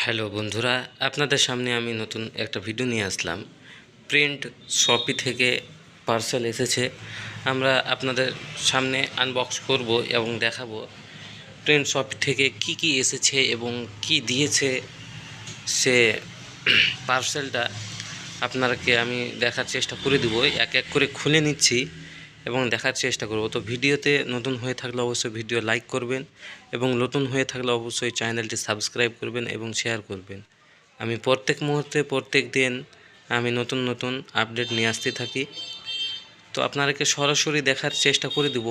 Hello বন্ধুরা, আপনাদের সামনে আমি নতুন একটা ভিডিও নিয়ে আসলাম। প্রিন্ট শপি থেকে পার্সেল এসেছে। আমরা আপনাদের সামনে আনবক্স করব এবং দেখাবো প্রিন্ট শপি থেকে কি কি এসেছে এবং কি দিয়েছে সে পার্সেলটা। আপনাকে আমি দেখার চেষ্টা করে দেবো, এক এক করে খুলে নিচ্ছি এবং দেখার চেষ্টা করব। তো ভিডিওতে নতুন হয়ে থাকলে অবশ্যই ভিডিও লাইক করবেন এবং নতুন হয়ে থাকলে অবশ্যই চ্যানেলটি সাবস্ক্রাইব করবেন এবং শেয়ার করবেন। আমি প্রত্যেক মুহূর্তে প্রত্যেক দিন আমি নতুন নতুন আপডেট নিয়ে আসতে থাকি। তো আপনাদেরকে সরাসরি দেখার চেষ্টা করে দেব।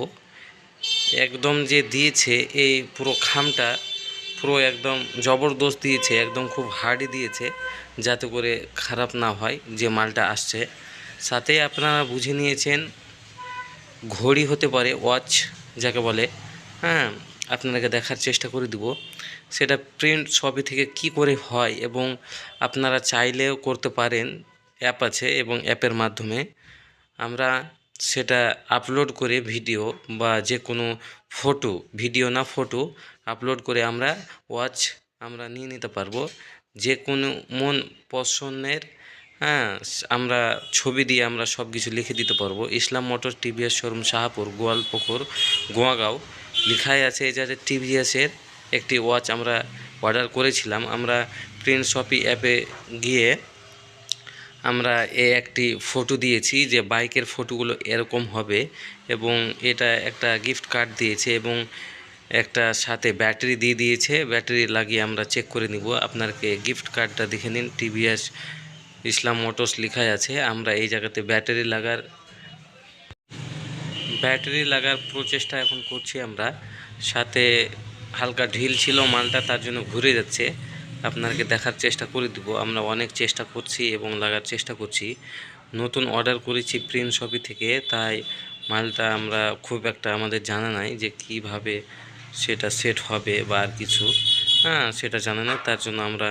একদম যে দিয়েছে এই পুরো খামটা পুরো একদম জবরদস্ত দিয়েছে, একদম খুব হার্ডই দিয়েছে, যাতে করে খারাপ না হয় যে মালটা আসছে। সাথে আপনারা বুঝে নিয়েছেন ঘড়ি হতে পারে, ওয়াচ যাকে বলে। হ্যাঁ, আপনাদেরকে দেখার চেষ্টা করে দেব সেটা প্রিন্ট শপি থেকে কি করে হয় এবং আপনারা চাইলেও করতে পারেন। অ্যাপ আছে এবং অ্যাপের মাধ্যমে আমরা সেটা আপলোড করে ভিডিও বা যে কোনো ফটো, ভিডিও না ফটো আপলোড করে আমরা ওয়াচ আমরা নিয়ে নিতে পারবো। যে কোনো মন পছন্দের, হ্যাঁ, আমরা ছবি দিয়ে আমরা সব কিছু লিখে দিতে পারবো। Islam motor TVS showroom, Shahpur, Goalpukur, Goagaon লেখাই আছে। এই যে টিভিএসের একটি ওয়াচ আমরা অর্ডার করেছিলাম। আমরা প্রিন্ট শপি অ্যাপে গিয়ে আমরা একটি ফটো দিয়েছি যে বাইকের ফটোগুলো এরকম হবে এবং এটা একটা গিফট কার্ড দিয়েছে এবং একটা সাথে ব্যাটারি দিয়ে দিয়েছে। ব্যাটারি লাগিয়ে আমরা চেক করে নিব। আপনাকে গিফট কার্ডটা দেখে নিন, টিভিএস ইসলাম মোটরস লেখাই আছে। আমরা এই জায়গাতে ব্যাটারি লাগার প্রচেষ্টা এখন করছি আমরা। সাথে হালকা ঢিল ছিল মালটা, তার জন্য ঘুরে যাচ্ছে। আপনাকে দেখার চেষ্টা করে দিব। আমরা অনেক চেষ্টা করছি এবং লাগার চেষ্টা করছি। নতুন অর্ডার করেছি প্রিন্ট শপি থেকে, তাই মালটা আমরা খুব একটা আমাদের জানা নাই যে কিভাবে সেটা সেট হবে বা আর কিছু, হ্যাঁ, সেটা জানা নাই। তার জন্য আমরা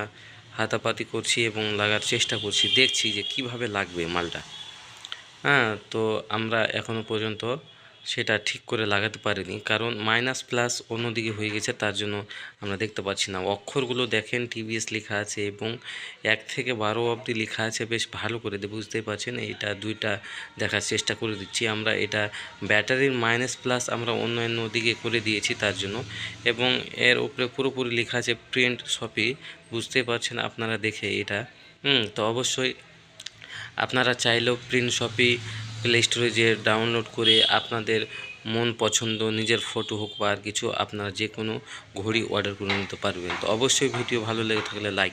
হাতাপাতি করছি এবং লাগার চেষ্টা করছি, দেখছি যে কিভাবে লাগবে মালটা। হ্যাঁ, তো আমরা এখনও পর্যন্ত সেটা ঠিক করে লাগাতে পারিনি, কারণ মাইনাস প্লাস অন্যদিকে হয়ে গেছে, তার জন্য আমরা দেখতে পাচ্ছি না। অক্ষরগুলো দেখেন টিভিএস লেখা আছে এবং 1 থেকে 12 অবধি লেখা আছে, বেশ ভালো করে বুঝতেই পারছেন। এইটা দুইটা দেখার চেষ্টা করে দিচ্ছি আমরা। এটা ব্যাটারির মাইনাস প্লাস আমরা অন্য দিকে করে দিয়েছি তার জন্য, এবং এর উপরে পুরোপুরি লেখা আছে প্রিন্ট শপি। বুঝতেই পারছেন আপনারা দেখে এটা। তো অবশ্যই আপনারা চাইলেও প্রিন্ট শপি প্লে স্টোরে যেয়ে ডাউনলোড করে আপনাদের মন পছন্দ নিজের ফটো হোক বা আর কিছু আপনারা যে কোনো ঘড়ি অর্ডার করে নিতে পারবেন। তো অবশ্যই ভিডিও ভালো লেগে থাকলে লাইক